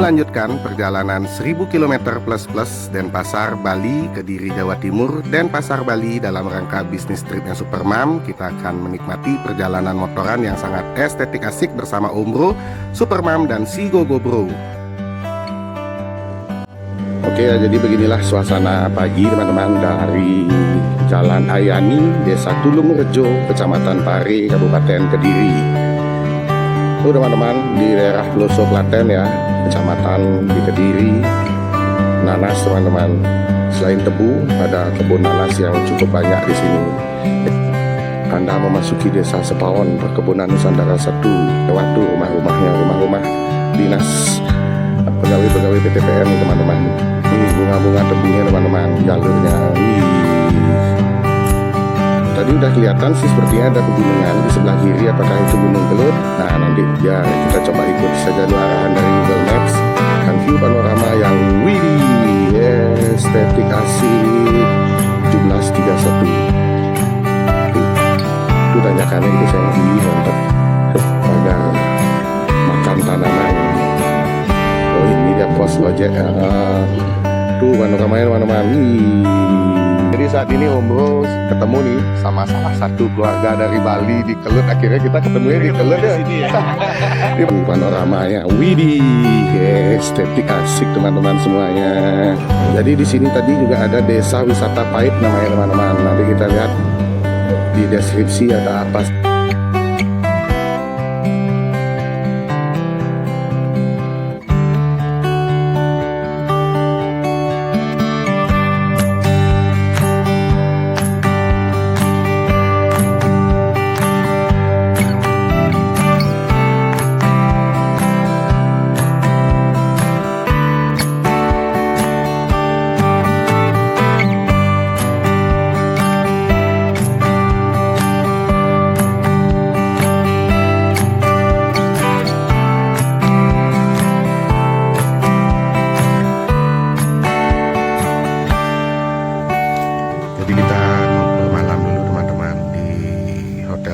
melanjutkan perjalanan 1000 km plus Denpasar, Bali, Kediri, Jawa Timur, Denpasar, Bali dalam rangka bisnis tripnya Supermam. Kita akan menikmati perjalanan motoran yang sangat estetik asik bersama Om Bro, Supermam, dan si Gogo Bro. Oke ya, jadi beginilah suasana pagi teman-teman dari Jalan Ayani, Desa Tulungrejo, Kecamatan Pare, Kabupaten Kediri. Itu teman-teman di daerah Pelosok Klaten ya, kecamatan di Kediri. Nanas teman-teman, selain tebu ada kebun nanas yang cukup banyak di sini. Anda memasuki desa Sepawon, perkebunan Nusantara 1. Lewat tuh rumah-rumahnya, rumah-rumah dinas pegawai-pegawai PTPN nih teman-teman. Ini bunga-bunga tebunya teman-teman, jalurnya. Tadi udah kelihatan sih sepertinya ada pegunungan di sebelah kiri. Apakah itu Gunung Kelut? Nah nanti ya kita coba ikut saja dulu arahan dari Google Maps. Dan view panorama yang estetik asik 1731. Itu tanyakan itu saya untuk agar makan tanaman. Oh ini dia pos ojek. Tuh panoramanya teman-teman. Jadi saat ini Om Bro ketemu nih sama salah satu keluarga dari Bali di Kelut. Akhirnya kita ketemunya di Kelut ya. Ini panoramanya, estetik asik teman-teman semuanya. Jadi di sini tadi juga ada desa wisata Pait namanya teman-teman. Nanti kita lihat di deskripsi ada apa.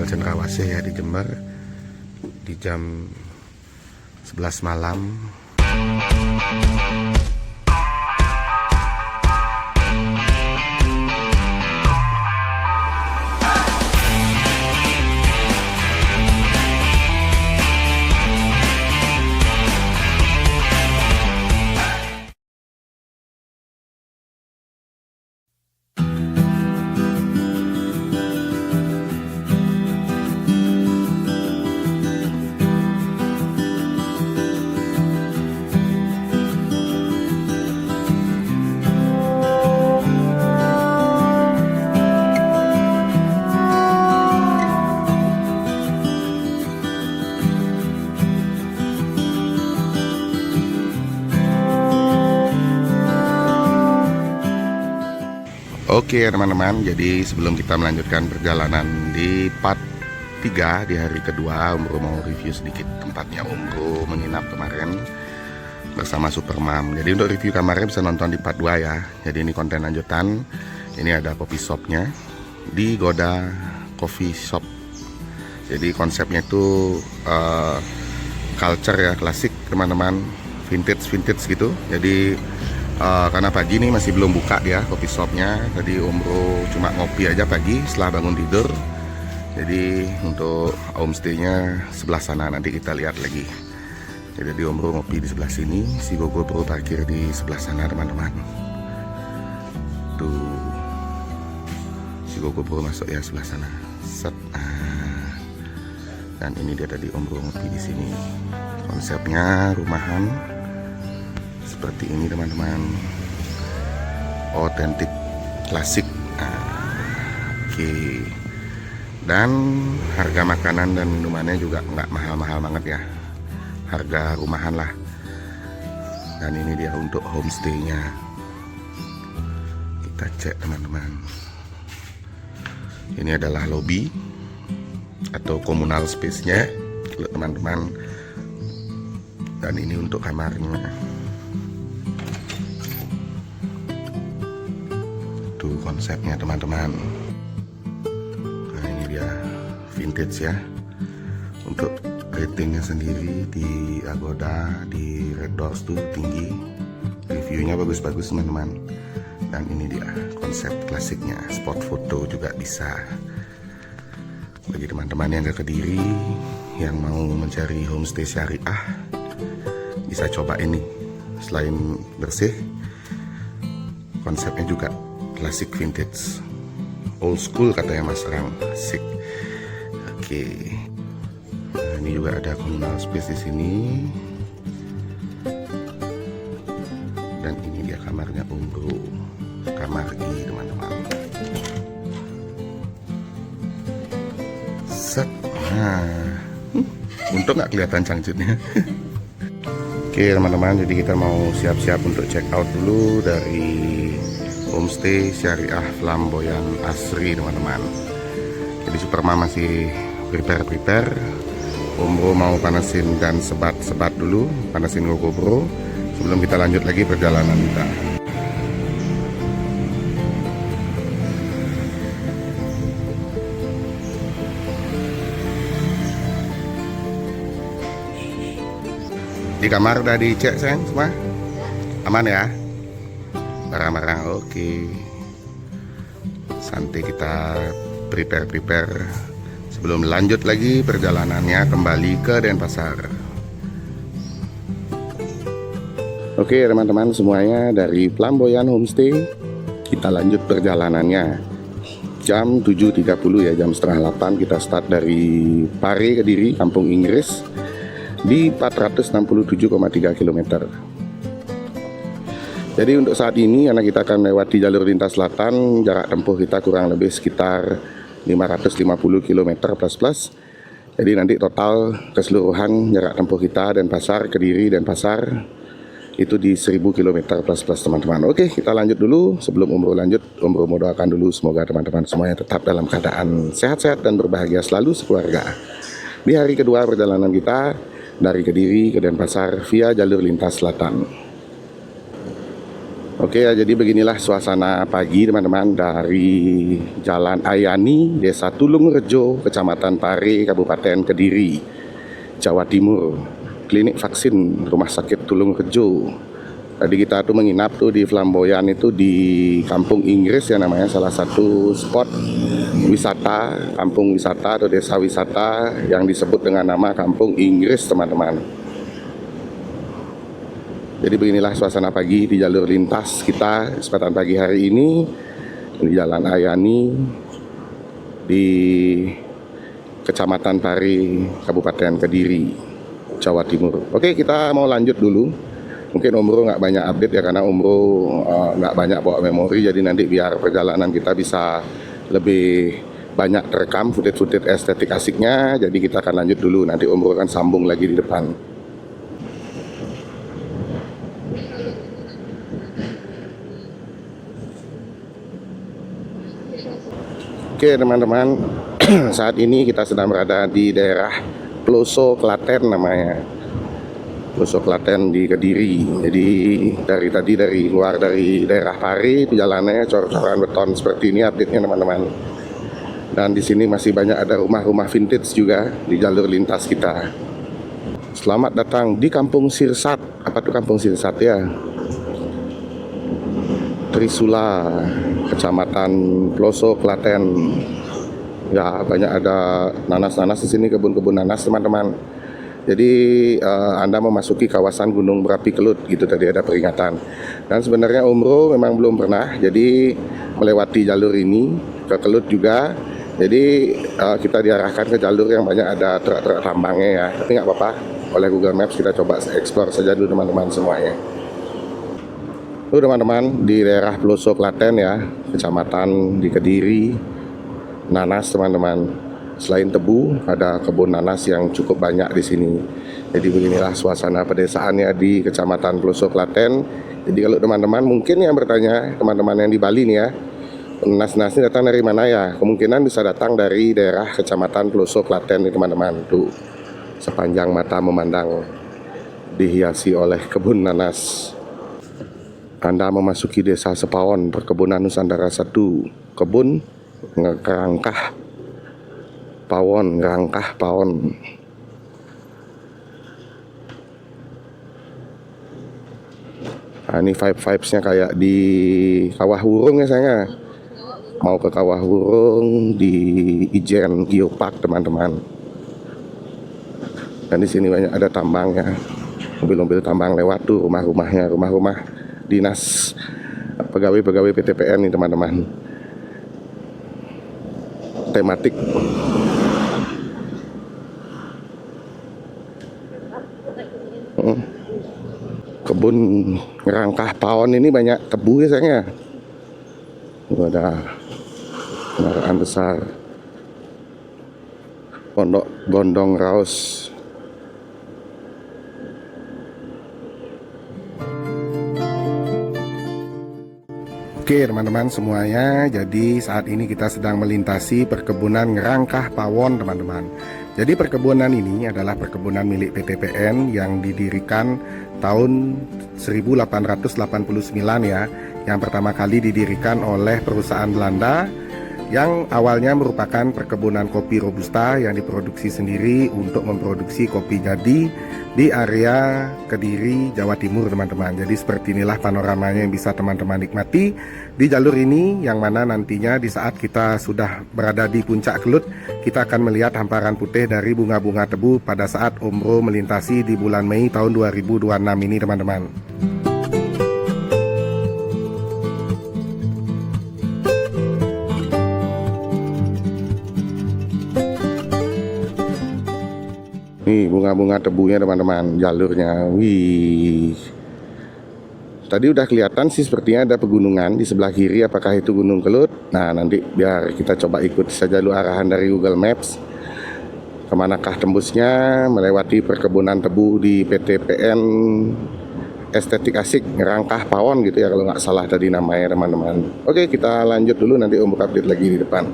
Cendrawasih ya di Jember di jam 11 malam. Oke ya teman-teman, jadi sebelum kita melanjutkan perjalanan di part 3 di hari kedua, Om Bro mau review sedikit tempatnya Om Bro menginap kemarin bersama Supermam. Jadi untuk review kamarnya bisa nonton di part 2 ya. Jadi ini konten lanjutan. Ini ada coffee shopnya di Goda Coffee Shop. Jadi konsepnya itu culture ya, klasik teman-teman, vintage gitu. Jadi karena pagi ini masih belum buka dia coffee shopnya. Tadi Om Bro cuma ngopi aja pagi setelah bangun tidur. Jadi untuk homestaynya sebelah sana, nanti kita lihat lagi. Jadi Om Bro ngopi di sebelah sini, si Gogo Bro parkir di sebelah sana teman-teman. Tuh si Gogo Bro masuk ya sebelah sana. Set. Dan ini dia tadi Om Bro ngopi di sini. Konsepnya rumahan seperti ini teman-teman, otentik klasik. Oke. Dan harga makanan dan minumannya juga nggak mahal-mahal banget ya, harga rumahan lah. Dan ini dia untuk homestaynya, kita cek teman-teman. Ini adalah lobby atau communal space-nya teman-teman, dan ini untuk kamarnya. Itu konsepnya teman-teman. Nah ini dia vintage ya. Untuk ratingnya sendiri di Agoda, di Red Doors tuh tinggi, reviewnya bagus-bagus teman-teman. Dan ini dia konsep klasiknya, spot foto juga bisa. Bagi teman-teman yang ke Kediri yang mau mencari homestay syariah, bisa coba ini. Selain bersih, konsepnya juga klasik vintage, old school katanya Mas Rang, asik. Oke. Nah, ini juga ada communal space di sini. Dan ini dia kamarnya Om Bro, kamar I teman-teman. Set. Nah, untung nggak kelihatan cangcutnya. Oke teman-teman, jadi kita mau siap-siap untuk check out dulu dari homestay syariah flamboyan asri teman-teman. Jadi Superma masih prepare. Om Bro mau panasin dan sebat dulu, panasin GoPro sebelum kita lanjut lagi perjalanan kita. Di kamar udah dicek sayang semua? Aman ya? Barang-barang oke. Santai kita prepare sebelum lanjut lagi perjalanannya kembali ke Denpasar. Oke teman-teman semuanya, dari Flamboyan Homestay kita lanjut perjalanannya. Jam 7.30 ya, jam setengah 8 kita start dari Pare Kediri, Kampung Inggris di 467,3 km. Jadi untuk saat ini karena kita akan melewati jalur lintas selatan, jarak tempuh kita kurang lebih sekitar 550 km plus. Jadi nanti total keseluruhan jarak tempuh kita Denpasar, Kediri, Denpasar itu di 1000 km plus teman-teman. Oke, kita lanjut dulu. Sebelum Om Bro lanjut, Om Bro mau doakan dulu semoga teman-teman semuanya tetap dalam keadaan sehat-sehat dan berbahagia selalu sekeluarga. Di hari kedua perjalanan kita dari Kediri ke Denpasar via jalur lintas selatan. Oke ya, jadi beginilah suasana pagi teman-teman dari Jalan Ayani, Desa Tulungrejo, Kecamatan Pare, Kabupaten Kediri, Jawa Timur. Klinik vaksin Rumah Sakit Tulungrejo. Tadi kita tuh menginap tuh di Flamboyan itu di Kampung Inggris ya namanya, salah satu spot wisata, kampung wisata atau desa wisata yang disebut dengan nama Kampung Inggris teman-teman. Jadi beginilah suasana pagi di jalur lintas kita kesempatan pagi hari ini di Jalan Ayani di Kecamatan Pare, Kabupaten Kediri, Jawa Timur. Oke, kita mau lanjut dulu. Mungkin Om Bro nggak banyak update ya karena Om Bro nggak banyak bawa memori, jadi nanti biar perjalanan kita bisa lebih banyak terekam footage estetik asiknya. Jadi kita akan lanjut dulu, nanti Om Bro akan sambung lagi di depan. Oke teman-teman, saat ini kita sedang berada di daerah Ploso Klaten namanya, Ploso Klaten di Kediri. Jadi dari luar dari daerah Pare itu jalannya cor-coran beton seperti ini update-nya teman-teman. Dan di sini masih banyak ada rumah-rumah vintage juga di jalur lintas kita. Selamat datang di Kampung Sirsat. Apa tuh Kampung Sirsat ya? Trisula, Kecamatan Ploso Klaten. Ya, banyak ada nanas-nanas di sini, kebun-kebun nanas teman-teman. Jadi Anda memasuki kawasan Gunung Berapi Kelut gitu, tadi ada peringatan. Dan sebenarnya Om Bro memang belum pernah jadi melewati jalur ini ke Kelut juga. Jadi kita diarahkan ke jalur yang banyak ada truk-truk tambangnya ya. Tapi nggak apa-apa, oleh Google Maps kita coba explore saja dulu teman-teman semuanya. Tuh teman-teman, di daerah Ploso Klaten ya, kecamatan di Kediri, nanas teman-teman. Selain tebu, ada kebun nanas yang cukup banyak di sini. Jadi beginilah suasana pedesaannya di Kecamatan Ploso Klaten. Jadi kalau teman-teman mungkin yang bertanya, teman-teman yang di Bali nih ya, nanas-nanas ini datang dari mana ya? Kemungkinan bisa datang dari daerah Kecamatan Ploso Klaten nih teman-teman. Tuh, sepanjang mata memandang dihiasi oleh kebun nanas. Anda memasuki desa Sepawon, perkebunan Nusantara 1, kebun Ngerangkah Pawon. Nah, ini vibes-nya kayak di Kawah Wurung ya sayangnya. Mau ke Kawah Wurung di Ijen Geopark teman-teman. Dan di sini banyak ada tambangnya. Mobil-mobil tambang lewat tuh, rumah-rumahnya, rumah-rumah dinas pegawai-pegawai PTPN nih teman-teman. Tematik. Kebun ngerangkah pawon ini banyak tebu ya sayangnya. Ada kendaraan besar. Pondok Gondong Raus. Oke teman-teman semuanya, jadi saat ini kita sedang melintasi perkebunan Ngerangkah Pawon teman-teman. Jadi perkebunan ini adalah perkebunan milik PTPN yang didirikan tahun 1889 ya. Yang pertama kali didirikan oleh perusahaan Belanda yang awalnya merupakan perkebunan kopi Robusta yang diproduksi sendiri untuk memproduksi kopi jadi di area Kediri, Jawa Timur teman-teman. Jadi seperti inilah panoramanya yang bisa teman-teman nikmati di jalur ini, yang mana nantinya di saat kita sudah berada di puncak Kelut, kita akan melihat hamparan putih dari bunga-bunga tebu pada saat Umbro melintasi di bulan Mei tahun 2026 ini teman-teman. Nih bunga-bunga tebunya teman-teman, jalurnya. Wih. Tadi udah kelihatan sih sepertinya ada pegunungan di sebelah kiri, apakah itu Gunung Kelut? Nah nanti biar kita coba ikut saja dulu arahan dari Google Maps. Kemanakah tembusnya, melewati perkebunan tebu di PTPN Estetik Asik Ngerangkah Pawon gitu ya kalau nggak salah tadi namanya teman-teman. Oke kita lanjut dulu, nanti Om update lagi di depan.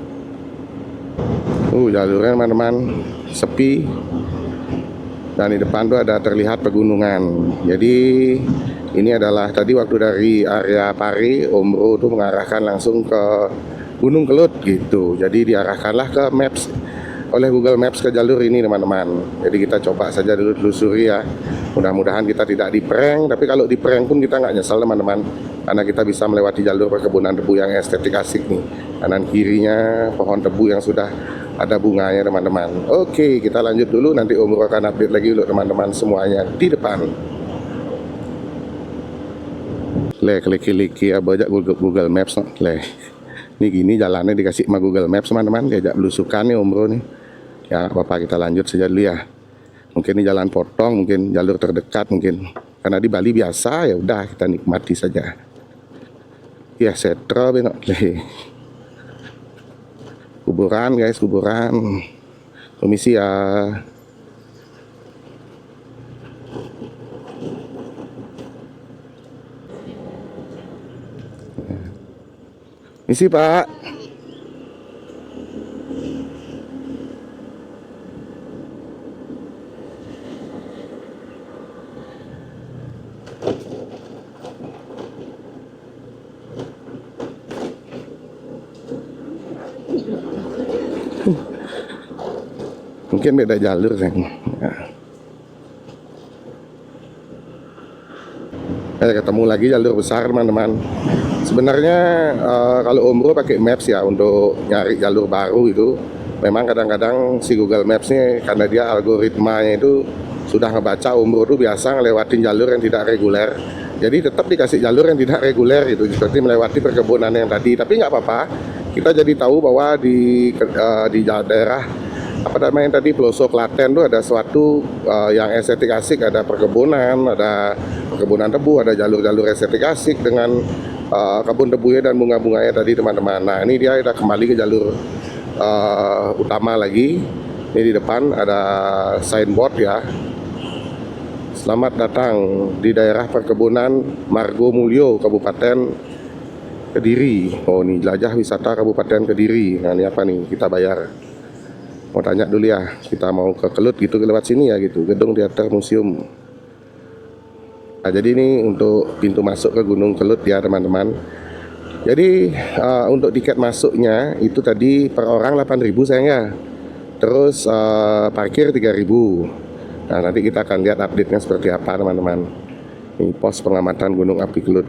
Jalurnya teman-teman sepi. Dan di depan tuh ada terlihat pegunungan. Jadi ini adalah tadi waktu dari area Pari, Umbro tuh mengarahkan langsung ke Gunung Kelut gitu. Jadi diarahkanlah ke Maps oleh Google Maps ke jalur ini teman-teman. Jadi kita coba saja dulu telusuri ya. Mudah-mudahan kita tidak di-prank, tapi kalau di-prank pun kita nggak nyesal teman-teman, karena kita bisa melewati jalur perkebunan tebu yang estetik asik nih. Kanan kirinya pohon tebu yang sudah ada bunganya teman-teman. Oke kita lanjut dulu, nanti Om akan update lagi untuk teman-teman semuanya di depan. Klik-klik aja Google Maps le. Ini gini jalannya dikasih sama Google Maps teman-teman, diajak belusukan nih Om nih. Ya apa-apa kita lanjut saja dulu ya. Mungkin ini jalan potong, mungkin jalur terdekat mungkin. Karena di Bali biasa ya udah kita nikmati saja. Ya setro benok le. Kuburan guys, kuburan. Komisi ya. Misi Pak. Mungkin beda jalur sayang. Ketemu lagi jalur besar teman-teman. Sebenarnya kalau Umbro pakai Maps ya untuk nyari jalur baru itu, memang kadang-kadang si Google Maps nya karena dia algoritmanya itu sudah ngebaca Umbro itu biasa ngelewatin jalur yang tidak reguler. Jadi tetap dikasih jalur yang tidak reguler itu, seperti melewati perkebunan yang tadi. Tapi nggak apa-apa, kita jadi tahu bahwa di daerah apa namanya tadi pelosok Klaten tuh ada suatu yang estetik asik, ada perkebunan, ada perkebunan tebu, ada jalur-jalur estetik asik dengan kebun tebunya dan bunga-bunganya tadi teman-teman. Nah ini dia udah kembali ke jalur utama lagi. Ini di depan ada signboard ya. Selamat datang di daerah perkebunan Margo Mulyo, Kabupaten Kediri. Oh ini jelajah wisata Kabupaten Kediri. Nah ini apa nih, kita bayar. Mau tanya dulu ya, kita mau ke Kelut gitu lewat sini ya gitu, gedung teater museum. Nah jadi ini untuk pintu masuk ke Gunung Kelut ya teman-teman. Jadi untuk tiket masuknya itu tadi per orang 8.000 sayangnya. Terus parkir 3.000. Nah nanti kita akan lihat update-nya seperti apa teman-teman. Ini pos pengamatan Gunung Api Kelut.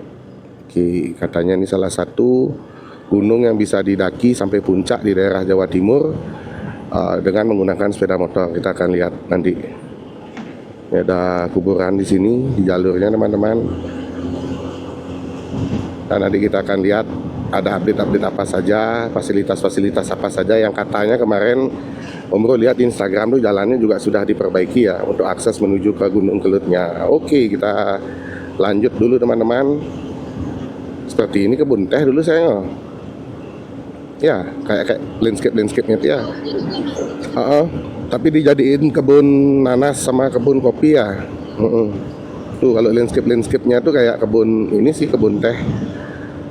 Oke, katanya ini salah satu gunung yang bisa didaki sampai puncak di daerah Jawa Timur dengan menggunakan sepeda motor. Kita akan lihat nanti. Ini ada kuburan di sini di jalurnya teman-teman. Dan nanti kita akan lihat ada update-update apa saja, fasilitas-fasilitas apa saja yang katanya kemarin Om Bro lihat di Instagram tuh jalannya juga sudah diperbaiki ya untuk akses menuju ke Gunung Kelutnya. Oke, kita lanjut dulu teman-teman. Seperti ini kebun teh dulu saya. Ya, kayak landscape-nya tuh ya. Tapi dijadiin kebun nanas sama kebun kopi ya. Tuh kalau landscape-nya tuh kayak kebun ini sih, kebun teh.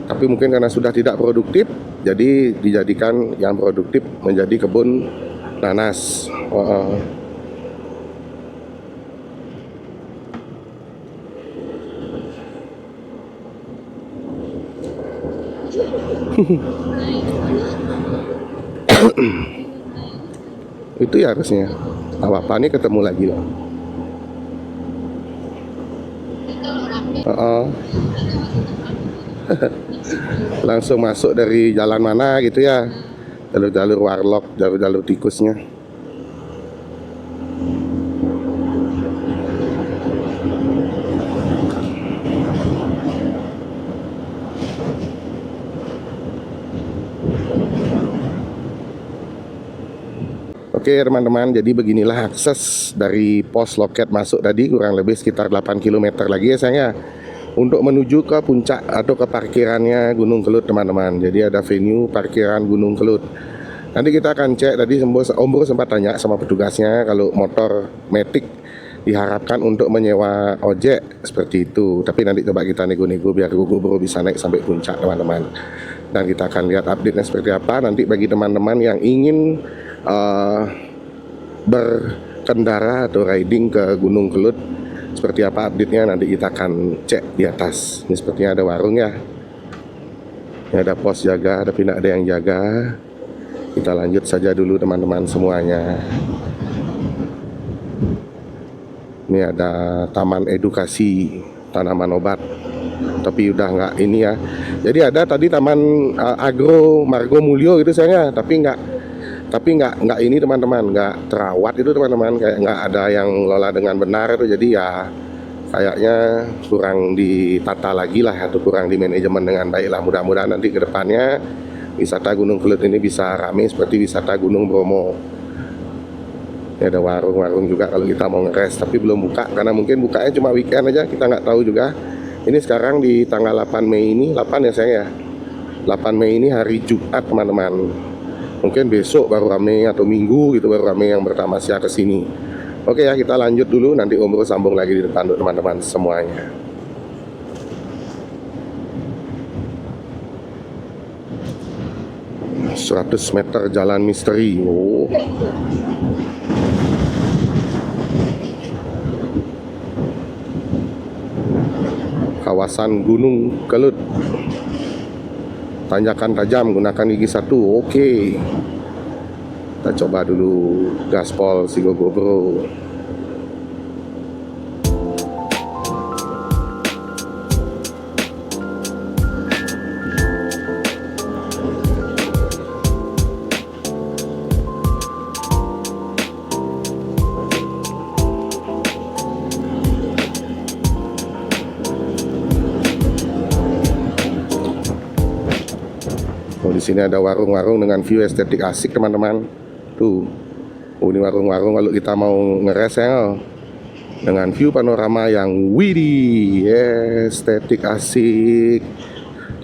Tapi mungkin karena sudah tidak produktif, jadi dijadikan yang produktif menjadi kebun nanas. Itu ya harusnya. Apa nih ketemu lagi loh. Langsung masuk dari jalan mana gitu ya, jalur-jalur warlock, jalur-jalur tikusnya. Oke teman-teman, jadi beginilah akses dari pos loket masuk tadi, kurang lebih sekitar 8 km lagi ya sayang ya, untuk menuju ke puncak atau ke parkirannya Gunung Kelut teman-teman. Jadi ada venue parkiran Gunung Kelut. Nanti kita akan cek, tadi Om Bro sempat tanya sama petugasnya kalau motor Matic diharapkan untuk menyewa ojek seperti itu. Tapi nanti coba kita nego-nego biar Bro bisa naik sampai puncak teman-teman. Dan kita akan lihat update-nya seperti apa. Nanti bagi teman-teman yang ingin berkendara atau riding ke Gunung Kelut, seperti apa update-nya nanti kita akan cek di atas. Ini sepertinya ada warung ya. Ini ada pos jaga, tapi tidak ada yang jaga. Kita lanjut saja dulu teman-teman semuanya. Ini ada taman edukasi tanaman obat, tapi udah nggak ini ya. Jadi ada tadi taman agro Margo Mulyo gitu sayangnya, tapi nggak ini teman-teman, nggak terawat itu teman-teman, kayak nggak ada yang lola dengan benar itu. Jadi ya kayaknya kurang ditata lagi lah, atau kurang di manajemen dengan baik lah. Mudah-mudahan nanti ke depannya wisata Gunung Kelut ini bisa rame seperti wisata Gunung Bromo. Ini ada warung-warung juga kalau kita mau ngeres, tapi belum buka karena mungkin bukanya cuma weekend aja, kita nggak tahu juga. Ini sekarang di tanggal 8 Mei ini, 8 ya sayang ya, 8 Mei ini hari Jumat teman-teman. Mungkin besok baru rame atau minggu gitu baru rame yang bertamasya ke sini. Oke ya, kita lanjut dulu, nanti Om Bro sambung lagi di depan untuk teman-teman semuanya. ...100 meter jalan misteri. Kawasan Gunung Kelut, tanjakan tajam, gunakan gigi 1. Oke, kita coba dulu gaspol si Bro. Di sini ada warung-warung dengan view estetik asik teman-teman. Tuh, ini warung-warung kalau kita mau ngeres ya, dengan view panorama yang widih, estetik asik,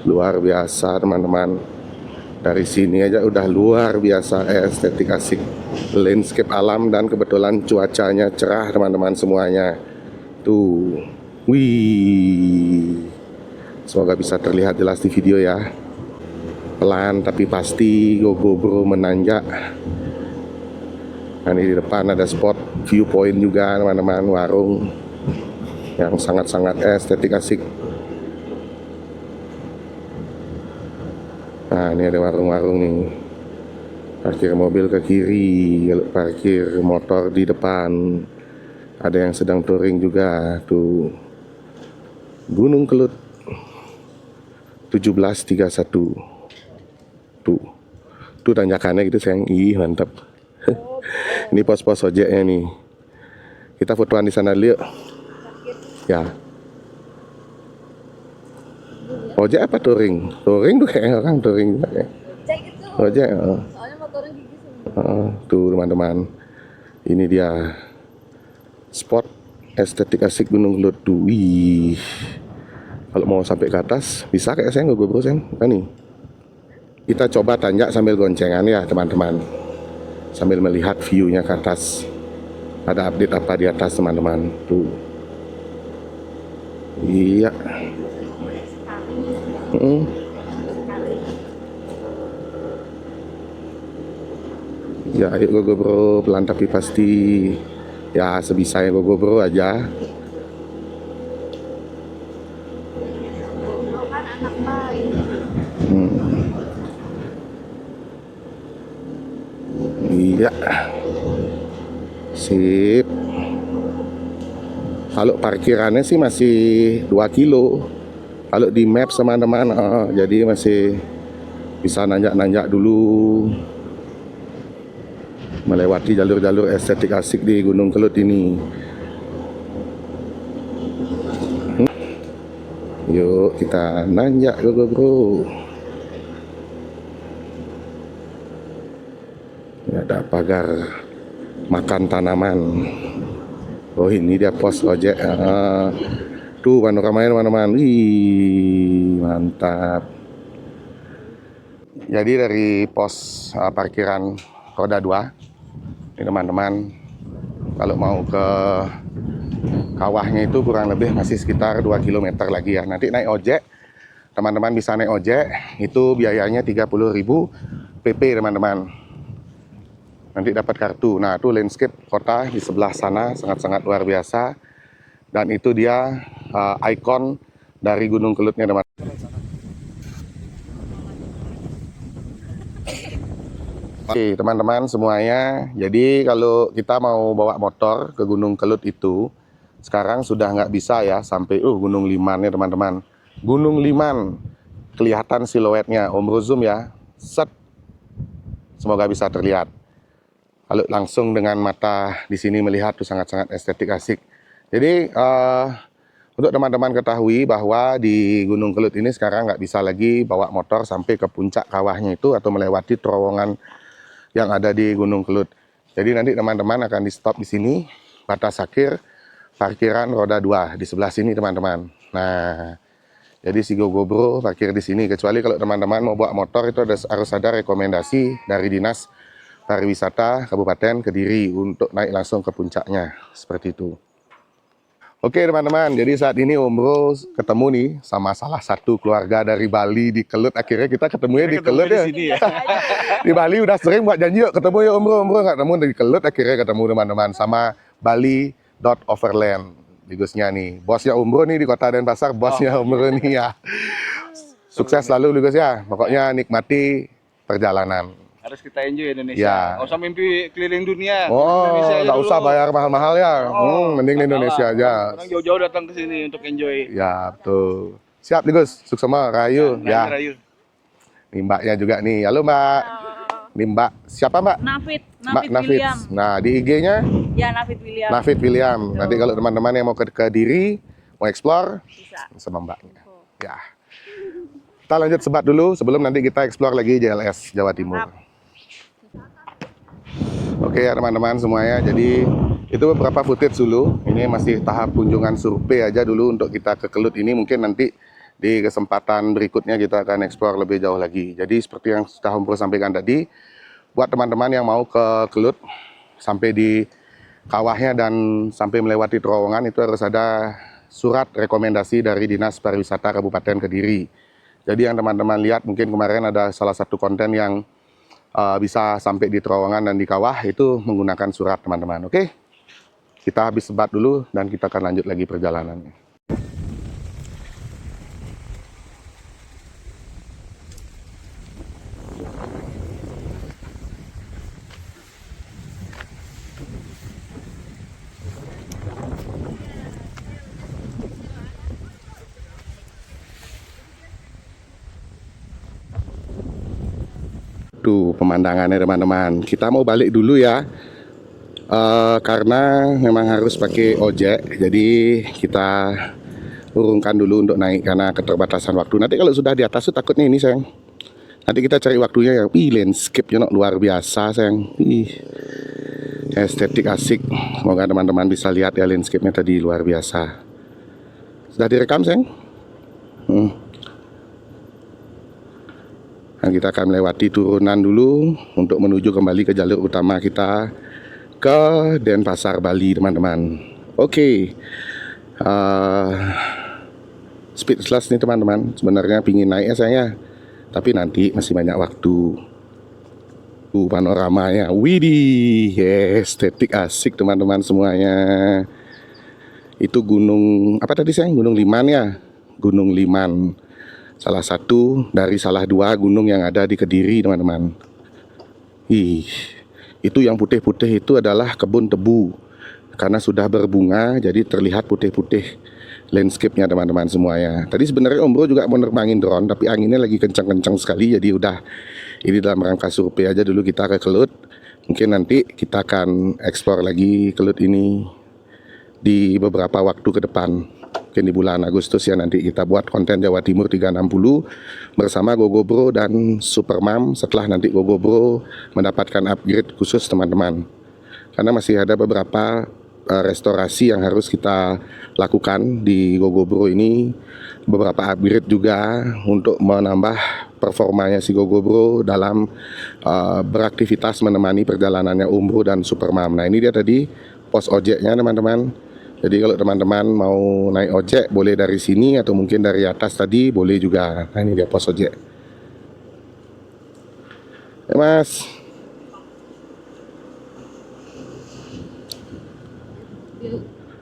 luar biasa teman-teman. Dari sini aja udah luar biasa estetik asik, landscape alam, dan kebetulan cuacanya cerah teman-teman semuanya. Tuh, wih, semoga bisa terlihat jelas di video ya. Pelan tapi pasti Bro menanjak. Nah, ini di depan ada spot viewpoint juga teman-teman, warung yang sangat-sangat estetik asik. Nah, ini ada warung-warung nih. Parkir mobil ke kiri, parkir motor di depan. Ada yang sedang touring juga tuh. Gunung Kelut 1731. Tuh tanjakannya gitu sayang. Ih mantap. Ini pos-pos ojeknya nih. Kita fotoan di sana dulu yuk. Ya. Ojek apa touring? Touring tuh kayak orang touring juga ya. Ojek itu. Ojek. Soalnya motornya gigi semua. Tuh teman-teman. Ini dia spot estetik asik Gunung Kelut tuh. Wih. Kalau mau sampai ke atas bisa kayak saya nggak GoPro sayang. Kan nih. Kita coba tanjak sambil goncengan ya teman-teman. Sambil melihat view-nya ke atas. Ada update apa di atas teman-teman. Tuh. Iya. Ya ayo GoPro pelan tapi pasti. Ya sebisanya GoPro aja. Kan anak baik. Iya. Sip. Kalau parkirannya sih masih 2 kilo. Kalau di map teman-teman, jadi masih bisa nanjak-nanjak dulu. Melewati jalur-jalur estetik asik di Gunung Kelut ini. Yuk kita nanjak bro. Ini ada pagar makan tanaman. Oh ini dia pos ojek. Tuh panoramanya teman-teman. Wih mantap. Jadi dari pos parkiran roda 2 ini teman-teman, kalau mau ke kawahnya itu kurang lebih masih sekitar 2 km lagi ya. Nanti naik ojek, teman-teman bisa naik ojek, itu biayanya 30.000 PP teman-teman. Nanti dapat kartu. Nah itu landscape kota di sebelah sana sangat-sangat luar biasa. Dan itu dia ikon dari Gunung Kelutnya teman-teman. Oke teman-teman semuanya, jadi kalau kita mau bawa motor ke Gunung Kelut itu sekarang sudah nggak bisa ya sampai Gunung Liman ya teman-teman. Gunung Liman kelihatan siluetnya, Om zoom ya, set, semoga bisa terlihat. Kalau langsung dengan mata di sini melihat tuh sangat-sangat estetik asik. Jadi untuk teman-teman ketahui bahwa di Gunung Kelut ini sekarang nggak bisa lagi bawa motor sampai ke puncak kawahnya itu atau melewati terowongan yang ada di Gunung Kelut. Jadi nanti teman-teman akan di stop di sini, batas akhir parkiran roda 2 di sebelah sini teman-teman. Nah, jadi si GoPro parkir di sini. Kecuali kalau teman-teman mau bawa motor itu harus ada rekomendasi dari Dinas Pariwisata Kabupaten Kediri untuk naik langsung ke puncaknya, seperti itu. Oke teman-teman, jadi saat ini Om Bro ketemu nih sama salah satu keluarga dari Bali di Kelut. Akhirnya kita ketemunya di Kelut ya. Di Bali udah sering buat janji yuk ketemu ya Om Bro nggak ketemu di Kelut, akhirnya ketemu teman-teman sama Bali.Overland. Ligusnya nih, bosnya Om Bro nih di Kota Denpasar, bosnya Om Bro nih ya. Sukses selalu Ligus ya, pokoknya nikmati perjalanan. Harus kita enjoy Indonesia. Ya. Nggak usah mimpi keliling dunia. Oh, nggak usah bayar mahal-mahal ya. Mending di Indonesia aja. Orang jauh-jauh datang ke sini untuk enjoy. Ya, betul. Siap, Ligus. Sukses semua, Rayu. Ya. Rayu. Nih Mbaknya juga nih. Halo Mbak. Nih Mbak, siapa Mbak? Nafit Nafit. William. Nah, di IG-nya? Ya Nafit William. Nafit William. Nanti kalau teman-teman yang mau ke Kediri, mau explore, Bisa. sama Mbaknya. Ya. Kita lanjut sebat dulu sebelum nanti kita explore lagi JLS Jawa Timur. Oke ya teman-teman semuanya, jadi itu beberapa footage dulu. Ini masih tahap kunjungan survei aja dulu untuk kita ke Kelut ini. Mungkin nanti di kesempatan berikutnya kita akan explore lebih jauh lagi. Jadi seperti yang sudah Om Bro sampaikan tadi, buat teman-teman yang mau ke Kelut sampai di kawahnya dan sampai melewati terowongan itu harus ada surat rekomendasi dari Dinas Pariwisata Kabupaten Kediri. Jadi yang teman-teman lihat mungkin kemarin ada salah satu konten yang bisa sampai di terowongan dan di kawah itu menggunakan surat teman-teman. Oke, kita habis sebat dulu dan kita akan lanjut lagi perjalanannya. tuh pemandangannya teman-teman. Kita mau balik dulu ya, karena memang harus pakai ojek. Jadi kita urungkan dulu untuk naik karena keterbatasan waktu. Nanti kalau sudah di atas tuh takutnya ini sayang. Nanti kita cari waktunya yang landscape-nya luar biasa sayang. Estetik asik. Semoga teman-teman bisa lihat ya landscape-nya tadi luar biasa. Sudah direkam sayang? Nah, kita akan melewati turunan dulu untuk menuju kembali ke jalur utama kita ke Denpasar, Bali teman-teman. Oke. Speechless nih teman-teman. Sebenarnya pingin naik ya saya, tapi nanti masih banyak waktu. Panoramanya, widih, estetik asik teman-teman semuanya. Itu gunung apa tadi sayang? Gunung Liman ya, Gunung Liman. Salah satu dari salah dua gunung yang ada di Kediri teman-teman. Itu yang putih-putih itu adalah kebun tebu. Karena sudah berbunga jadi terlihat putih-putih landscape-nya teman-teman semuanya. Tadi sebenarnya Om Bro juga mau nerbangin drone, tapi anginnya lagi kencang-kencang sekali. Jadi udah, ini dalam rangka survei aja dulu kita ke Kelut. Mungkin nanti kita akan eksplor lagi Kelut ini di beberapa waktu ke depan. Mungkin di bulan Agustus ya nanti kita buat konten Jawa Timur 360 bersama GoGoBro dan Supermam setelah nanti GoGoBro mendapatkan upgrade khusus teman-teman. Karena masih ada beberapa restorasi yang harus kita lakukan di GoGoBro ini, beberapa upgrade juga untuk menambah performanya si GoGoBro dalam beraktivitas menemani perjalanannya Om Bro dan Supermam. Nah ini dia tadi pos ojeknya teman-teman. Jadi kalau teman-teman mau naik ojek boleh dari sini atau mungkin dari atas tadi boleh juga. Nah ini dia pos ojek. Ya Mas.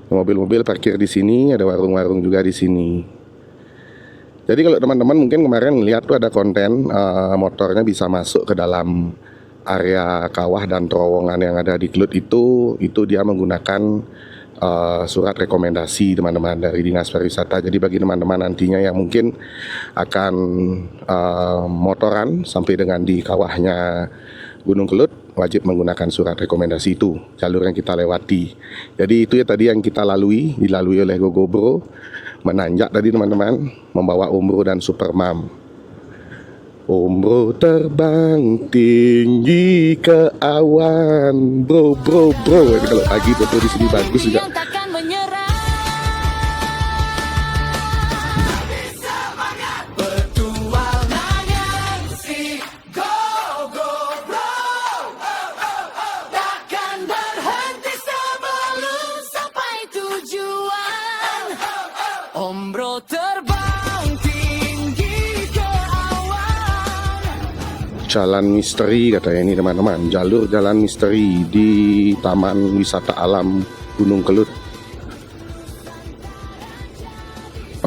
Mobil-mobil parkir di sini, ada warung-warung juga di sini. Jadi kalau teman-teman mungkin kemarin lihat tuh ada konten motornya bisa masuk ke dalam area kawah dan terowongan yang ada di Kelut itu dia menggunakan surat rekomendasi teman-teman dari Dinas Pariwisata. Jadi bagi teman-teman nantinya yang mungkin akan motoran sampai dengan di kawahnya Gunung Kelut, wajib menggunakan surat rekomendasi itu, jalur yang kita lewati. Jadi itu ya tadi yang kita dilalui oleh GoGoBro, menanjak tadi teman-teman, membawa Om Bro dan Supermam. Om Bro terbang tinggi ke awan, bro. Jadi kalau pagi foto di sini bagus juga. Om Bro terbang tinggi ke awan. Jalan misteri katanya ini teman-teman, jalur jalan misteri di Taman Wisata Alam Gunung Kelut.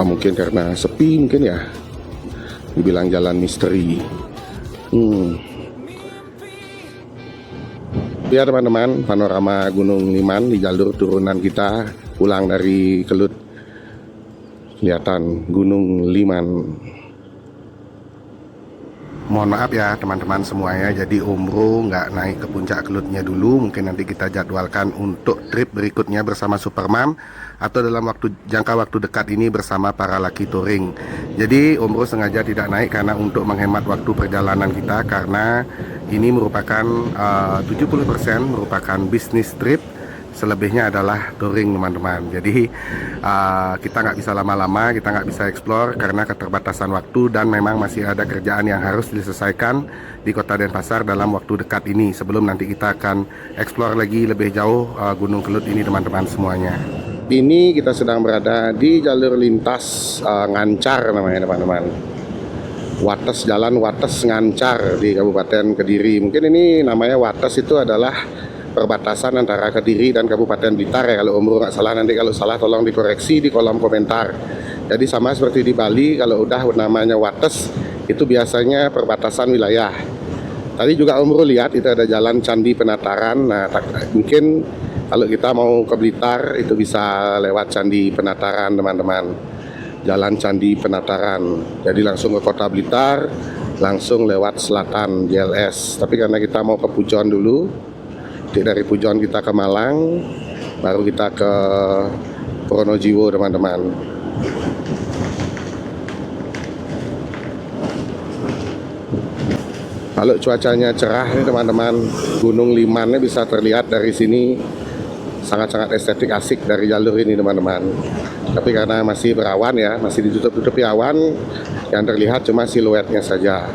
Mungkin karena sepi mungkin ya dibilang jalan misteri. Ya teman-teman, panorama Gunung Liman di jalur turunan kita pulang dari Kelut. Kelihatan Gunung Liman. Mohon maaf ya teman-teman semuanya, jadi Om Bro nggak naik ke puncak Kelutnya dulu. Mungkin nanti kita jadwalkan untuk trip berikutnya bersama Supermam atau dalam jangka waktu dekat ini bersama para Lucky Touring. Jadi Om Bro sengaja tidak naik karena untuk menghemat waktu perjalanan kita, karena ini merupakan 70% merupakan bisnis trip. Selebihnya adalah touring teman-teman. Jadi kita nggak bisa lama-lama, kita nggak bisa explore karena keterbatasan waktu dan memang masih ada kerjaan yang harus diselesaikan di Kota Denpasar dalam waktu dekat ini. Sebelum nanti kita akan explore lagi lebih jauh Gunung Kelut ini teman-teman semuanya. Ini kita sedang berada di jalur lintas Ngancar namanya teman-teman. Wates, Jalan Wates Ngancar di Kabupaten Kediri. Mungkin ini namanya Wates itu adalah perbatasan antara Kediri dan Kabupaten Blitar ya kalau Om Bro nggak salah. Nanti kalau salah tolong dikoreksi di kolom komentar. Jadi sama seperti di Bali, kalau udah namanya Wates itu biasanya perbatasan wilayah. Tadi juga Om Bro lihat itu ada jalan Candi Penataran. Nah mungkin kalau kita mau ke Blitar itu bisa lewat Candi Penataran teman-teman. Jalan Candi Penataran. Jadi langsung ke Kota Blitar, langsung lewat selatan JLS. Tapi karena kita mau ke Pujon dulu, dari Pujon kita ke Malang, baru kita ke Pronojiwo teman-teman. Kalau cuacanya cerah nih teman-teman, Gunung Limannya bisa terlihat dari sini, sangat-sangat estetik asik dari jalur ini teman-teman. Tapi karena masih berawan ya, masih ditutup-tutupi awan, yang terlihat cuma siluetnya saja.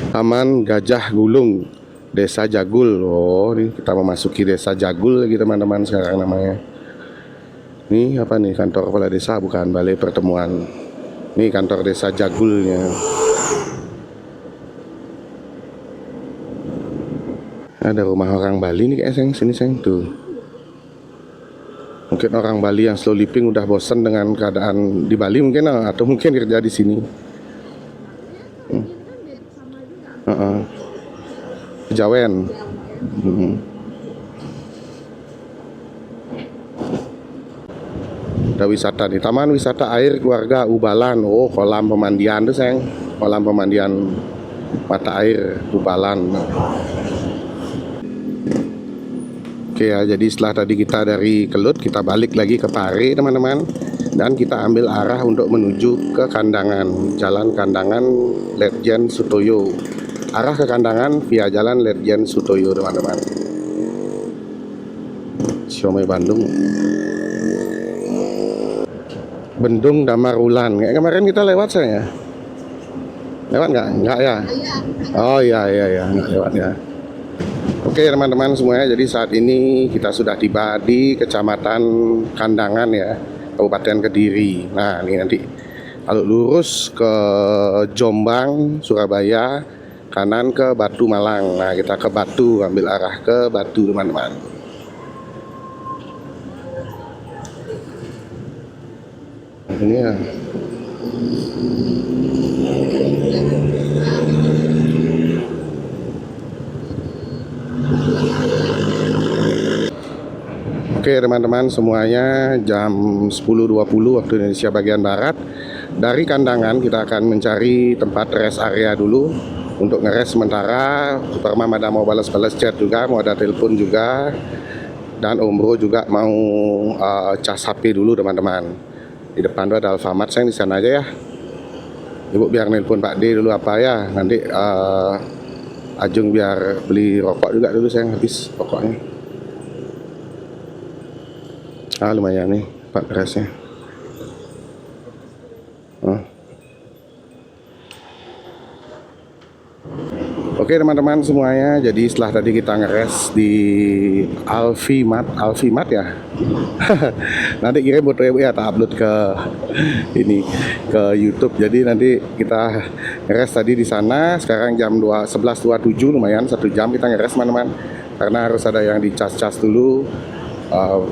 Taman Gajah Gulung, Desa Jagul. Oh, ini kita memasuki Desa Jagul lagi teman-teman sekarang namanya. Ini apa nih, kantor kepala desa bukan, balai pertemuan. Ini kantor Desa Jagulnya. Ada rumah orang Bali nih kayak sini tuh. Mungkin orang Bali yang slow living udah bosan dengan keadaan di Bali mungkin, atau mungkin kerja di sini. Kejawen. Ada wisata nih, Taman Wisata Air Keluarga Ubalan. Oh, kolam pemandian tuh sayang, kolam pemandian mata air Ubalan. Oke ya, jadi setelah tadi kita dari Kelut, kita balik lagi ke Pare teman-teman, dan kita ambil arah untuk menuju ke Kandangan, Jalan Kandangan Letjen Sutoyo. Arah ke Kandangan via Jalan Letjen Sutoyo teman-teman. Siomay Bandung. Bendung Damarulan. Kayak kemarin kita lewat saya. Lewat nggak? Nggak ya? Oh iya, nggak lewat ya. Oke teman-teman semuanya, jadi saat ini kita sudah tiba di Kecamatan Kandangan ya, Kabupaten Kediri. Nah ini nanti kalau lurus ke Jombang, Surabaya, kanan ke Batu Malang. Nah kita ke Batu, ambil arah ke Batu teman-teman. Ini ya. Oke teman-teman semuanya, jam 10.20 waktu Indonesia bagian Barat. Dari Kandangan kita akan mencari tempat rest area dulu untuk ngeres sementara. Pertama ada mau balas-balas chat juga, mau ada telepon juga, dan Om Bro juga mau cas HP dulu teman-teman. Di depan tuh ada Alfamart, saya di sana aja ya. Ibu biar nelpon Pak D dulu apa ya, nanti Ajeng biar beli rokok juga dulu, saya habis rokoknya. Lumayan nih Pak beresnya. Oke teman-teman semuanya, jadi setelah tadi kita ngeres di Alfamart ya. Nanti kirim foto ya, tak upload ke ini ke YouTube. Jadi nanti kita ngeres tadi di sana. Sekarang jam 11.27, lumayan 1 jam kita ngeres teman-teman. Karena harus ada yang dicas-cas dulu,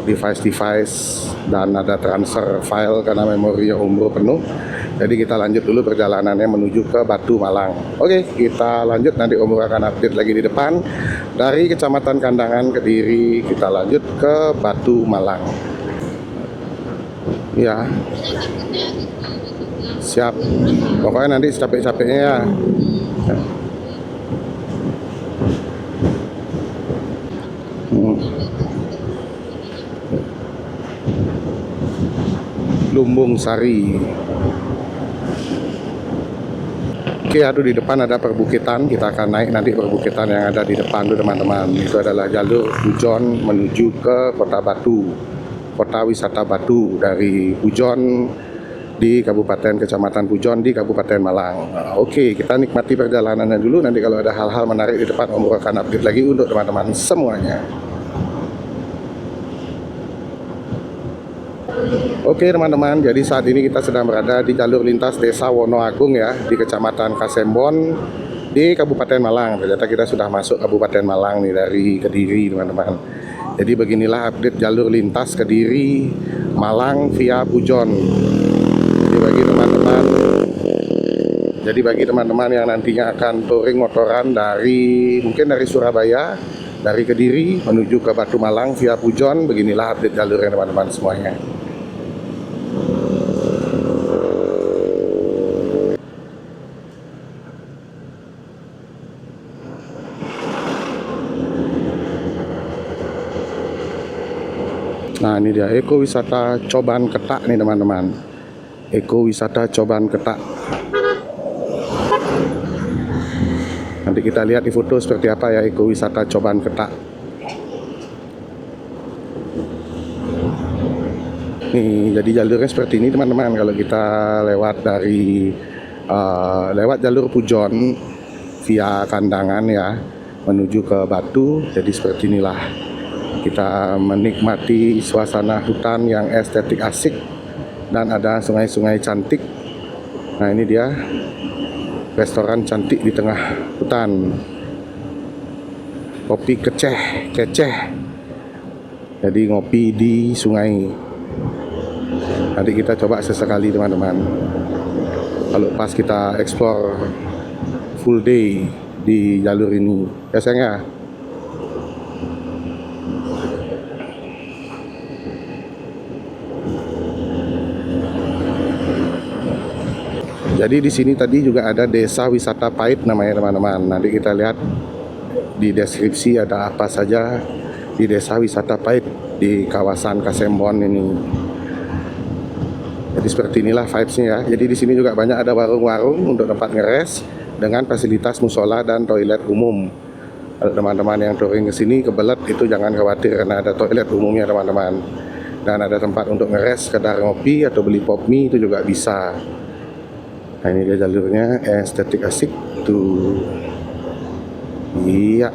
device dan ada transfer file karena memorinya Om Bro penuh. Jadi kita lanjut dulu perjalanannya menuju ke Batu Malang. Oke, kita lanjut, nanti Om Bro akan update lagi di depan. Dari Kecamatan Kandangan Kediri kita lanjut ke Batu Malang. Ya, siap. Pokoknya nanti capek-capeknya ya. Lumbung Sari. Oke, aduh di depan ada perbukitan, kita akan naik nanti perbukitan yang ada di depan tuh teman-teman. Itu adalah jalur Pujon menuju ke Kota Batu, Kota Wisata Batu. Dari Pujon di Kabupaten Kecamatan Pujon di Kabupaten Malang. Oke, kita nikmati perjalanannya dulu, nanti kalau ada hal-hal menarik di depan Om Bro akan update lagi untuk teman-teman semuanya. Oke teman-teman, jadi saat ini kita sedang berada di jalur lintas Desa Wonoagung ya, di Kecamatan Kasembon di Kabupaten Malang. Ternyata kita sudah masuk Kabupaten Malang nih dari Kediri teman-teman. Jadi beginilah update jalur lintas Kediri Malang via Pujon. Jadi bagi teman-teman yang nantinya akan touring motoran mungkin dari Surabaya, dari Kediri menuju ke Batu Malang via Pujon, beginilah update jalurnya teman-teman semuanya. Nah ini dia ekowisata Coban Ketak nih teman-teman. Ekowisata Coban Ketak. Nanti kita lihat di foto seperti apa ya ekowisata Coban Ketak. Nih jadi jalurnya seperti ini teman-teman. Kalau kita lewat dari lewat jalur Pujon via Kandangan ya menuju ke Batu, jadi seperti inilah kita menikmati suasana hutan yang estetik asik dan ada sungai-sungai cantik. Nah ini dia restoran cantik di tengah hutan, kopi keceh, jadi ngopi di sungai. Nanti kita coba sesekali teman-teman, kalau pas kita explore full day di jalur ini ya sayang ya. Jadi di sini tadi juga ada desa wisata Pait namanya teman-teman. Nanti kita lihat di deskripsi ada apa saja di desa wisata Pait di kawasan Kasembon ini. Jadi seperti inilah vibes-nya ya. Jadi di sini juga banyak ada warung-warung untuk tempat ngeres dengan fasilitas musola dan toilet umum. Kalau teman-teman yang touring ke sini kebelet itu jangan khawatir karena ada toilet umumnya teman-teman. Dan ada tempat untuk ngeres, sekedar ngopi atau beli pop mie itu juga bisa. Nah ini dia jalurnya, estetik asik tuh. Iya.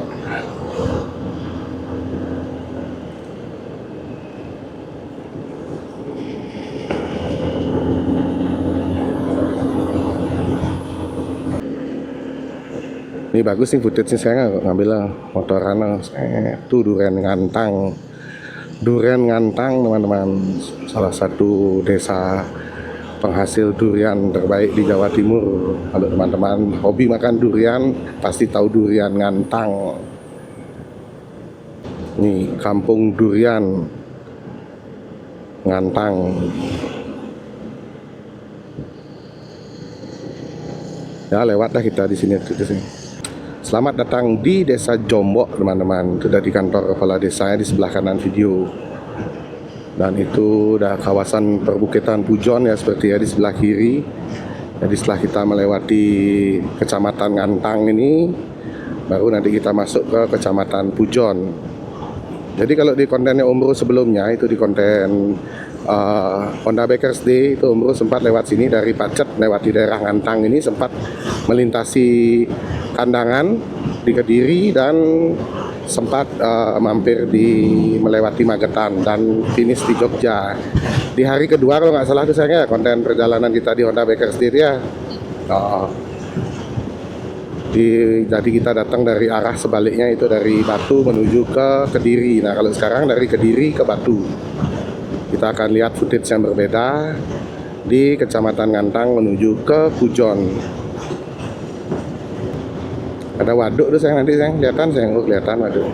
Ini bagus nih footage-nya, saya ngambil motoran tuh durian ngantang teman-teman, salah satu desa penghasil durian terbaik di Jawa Timur. Kalau teman-teman hobi makan durian pasti tahu durian ngantang. Nih kampung durian ngantang. Ya lewatlah kita di sini. Selamat datang di Desa Jombok teman-teman. Itu dari kantor kepala desanya di sebelah kanan video. Dan itu udah kawasan perbukitan Pujon ya seperti ya di sebelah kiri. Jadi setelah kita melewati kecamatan Ngantang ini, baru nanti kita masuk ke kecamatan Pujon. Jadi kalau di kontennya Om Bro sebelumnya itu di konten Honda Bikers Day itu Om Bro sempat lewat sini dari Pacet, lewati daerah Ngantang ini, sempat melintasi Kandangan di Kediri dan sempat mampir melewati Magetan dan finish di Jogja. Di hari kedua kalau nggak salah itu saya konten perjalanan kita di Honda Bikers Day ya. Jadi kita datang dari arah sebaliknya itu dari Batu menuju ke Kediri. Nah kalau sekarang dari Kediri ke Batu. Kita akan lihat footage yang berbeda di Kecamatan Ngantang menuju ke Pujon. Ada waduk tuh sayang, nanti sayang kelihatan sayang, kelihatan waduk.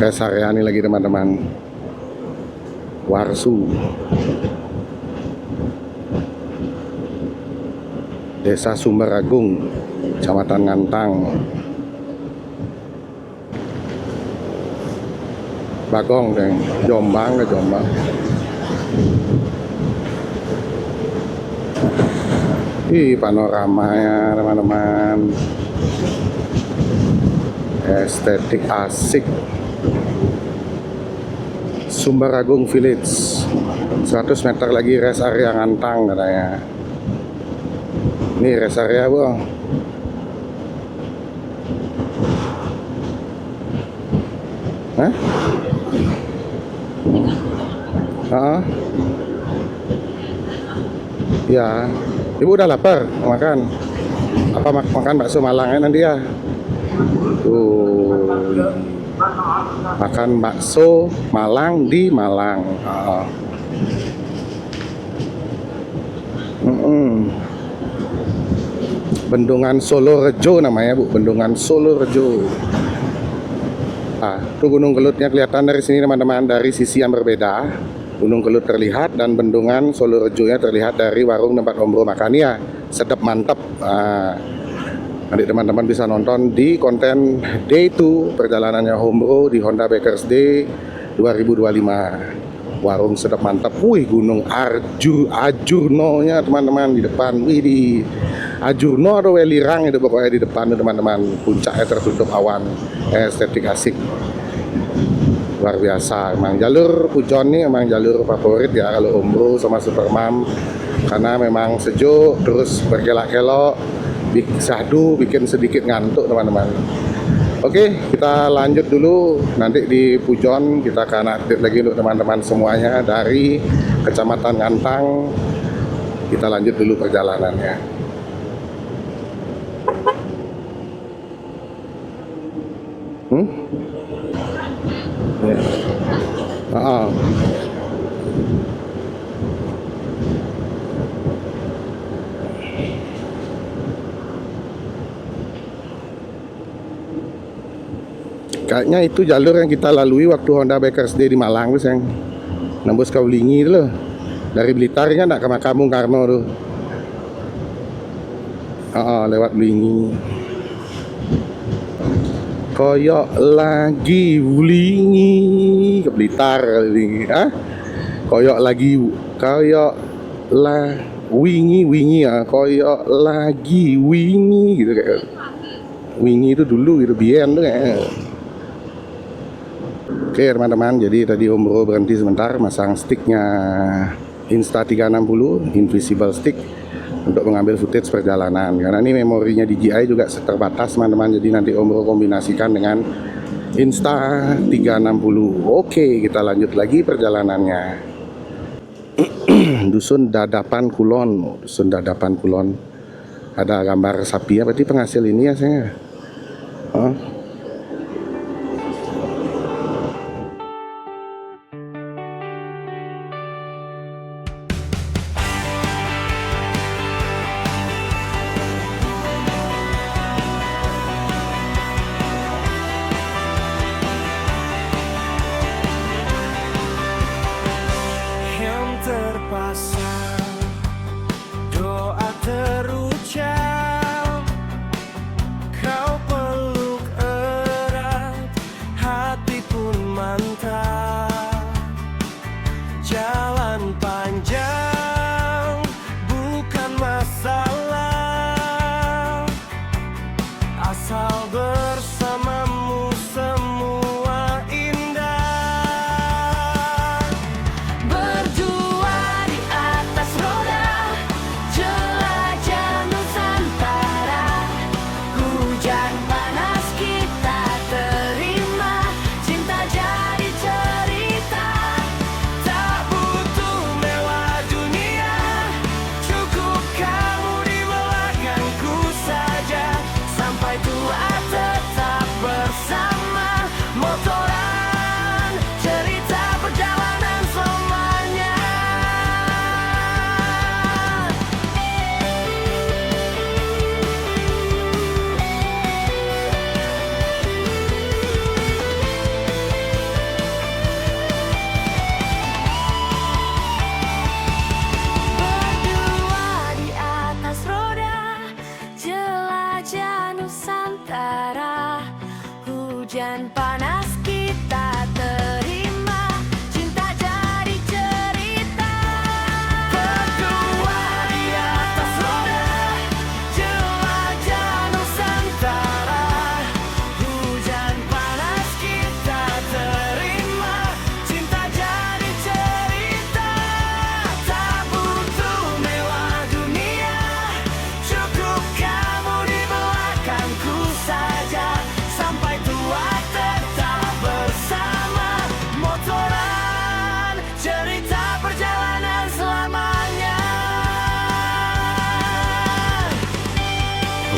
Rest area ini lagi teman-teman, Warsu, Desa Sumberagung, Kecamatan Ngantang. Bagong deh, Jombang ke Jombang. Ih panoramanya teman-teman, estetik asik. Sumberagung Village, 100 meter lagi rest area Ngantang katanya. Ini rest area bro. Hah? Ya, ibu udah lapar makan apa? Makan bakso Malangnya nanti ya. Tuh, makan bakso Malang di Malang. Bendungan Solo Rejo namanya bu, Bendungan Solo Rejo. Tuh Gunung Kelutnya kelihatan dari sini teman-teman, dari sisi yang berbeda. Gunung Kelut terlihat dan bendungan Solo Rejonya terlihat dari warung tempat Om Bro makan ya. Sedap mantap. Nanti teman-teman bisa nonton di konten Day 2 perjalanannya Om Bro di Honda Bikers Day 2025. Warung sedap mantap. Wih, Gunung Ajurno-nya teman-teman di depan. Wih, di Ajurno atau Welirang itu pokoknya di depan teman-teman. Puncaknya tertutup awan. Estetik asik. Luar biasa. Emang jalur Pujon nih emang jalur favorit ya kalau Om Bro sama Supermam, karena memang sejuk, terus berkelok-kelok, syahdu, bikin sedikit ngantuk teman-teman. Oke, kita lanjut dulu. Nanti di Pujon kita akan update lagi untuk teman-teman semuanya dari Kecamatan Ngantang. Kita lanjut dulu perjalanannya. Ya. Kayaknya itu jalur yang kita lalui waktu Honda Bikers Day di Malang tuh, sayang. Nembus Kaulingi itu loh. Dari Blitar kan nak ke Makam Bung Karno tuh. Lewat Blingi. Koyok lagi Wulingi ke Blitar kali ini. Koyok lah wingi ya. Koyok lagi wingi gitu kayak. Wingi itu dulu itu bien tuh kayak. Oke teman-teman, jadi tadi Om Bro berhenti sebentar masang sticknya Insta360 Invisible Stick untuk mengambil footage perjalanan, karena ini memorinya DJI juga terbatas teman-teman. Jadi nanti Om Bro kombinasikan dengan Insta360. Oke, kita lanjut lagi perjalanannya. Dusun Dadapan Kulon. Dusun Dadapan Kulon. Ada gambar sapi ya, berarti penghasil ini ya saya. Terpasang doa terucap, kau peluk erat, hati pun mantap. Jalan panjang bukan masalah, asal bersamamu semua indah. Berdua di atas roda, jelajah Nusantara. Hujan panas kita terima, cinta jadi cerita. Tak butuh mewah dunia, cukup kamu di belakangku saja. Sampai tua tetap bersama, motoran cerita perjalanan selamanya. Berdua di atas roda, jelajah Nusantara. Hujan panas kita terima, cinta jadi cerita. Berdua di atas roda, jelajah Nusantara. Hujan panas kita terima, cinta jadi cerita. Tak butuh mewah dunia, cukup kamu di belakangku saja. Sampai tua tetap bersama, motoran cerita perjalanan selamanya.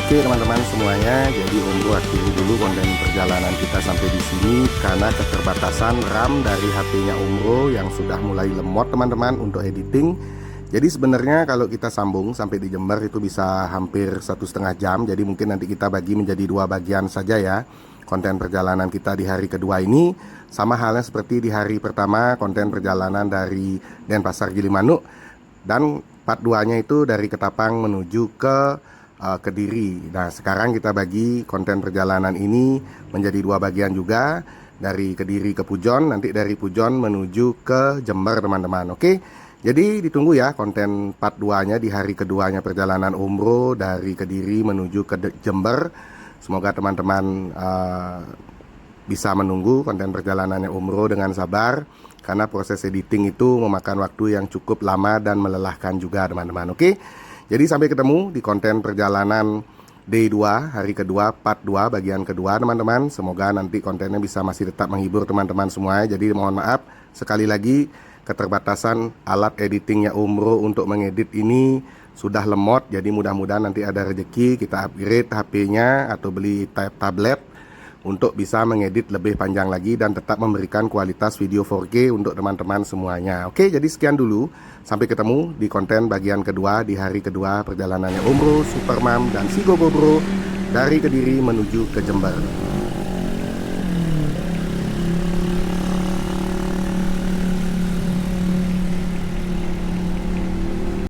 Oke teman-teman semuanya, jadi Om Bro akhiri dulu konten perjalanan kita sampai di sini karena keterbatasan RAM dari HP-nya Om Bro yang sudah mulai lemot teman-teman untuk editing. Jadi sebenarnya kalau kita sambung sampai di Jember itu bisa hampir 1,5 jam. Jadi mungkin nanti kita bagi menjadi 2 bagian saja ya. konten perjalanan kita di hari kedua ini. Sama halnya seperti di hari pertama, konten perjalanan dari Denpasar Gilimanuk, dan part 2-nya itu dari Ketapang menuju ke Kediri. Nah, sekarang kita bagi konten perjalanan ini menjadi 2 bagian juga, dari Kediri ke Pujon, nanti dari Pujon menuju ke Jember, teman-teman. Oke. Jadi ditunggu ya konten part 2-nya di hari keduanya perjalanan umroh dari Kediri menuju ke Jember. Semoga teman-teman bisa menunggu konten perjalanannya umroh dengan sabar, karena proses editing itu memakan waktu yang cukup lama dan melelahkan juga, teman-teman. Oke. Jadi sampai ketemu di konten perjalanan Day 2, hari kedua, part 2, bagian kedua, teman-teman. Semoga nanti kontennya bisa masih tetap menghibur teman-teman semua. Jadi mohon maaf sekali lagi, keterbatasan alat editingnya umroh untuk mengedit ini sudah lemot. Jadi mudah-mudahan nanti ada rezeki kita upgrade HP-nya atau beli tablet untuk bisa mengedit lebih panjang lagi dan tetap memberikan kualitas video 4K untuk teman-teman semuanya. Oke, jadi sekian dulu. Sampai ketemu di konten bagian kedua di hari kedua perjalanannya umroh Supermam dan si Gogo Bro dari Kediri menuju ke Jember.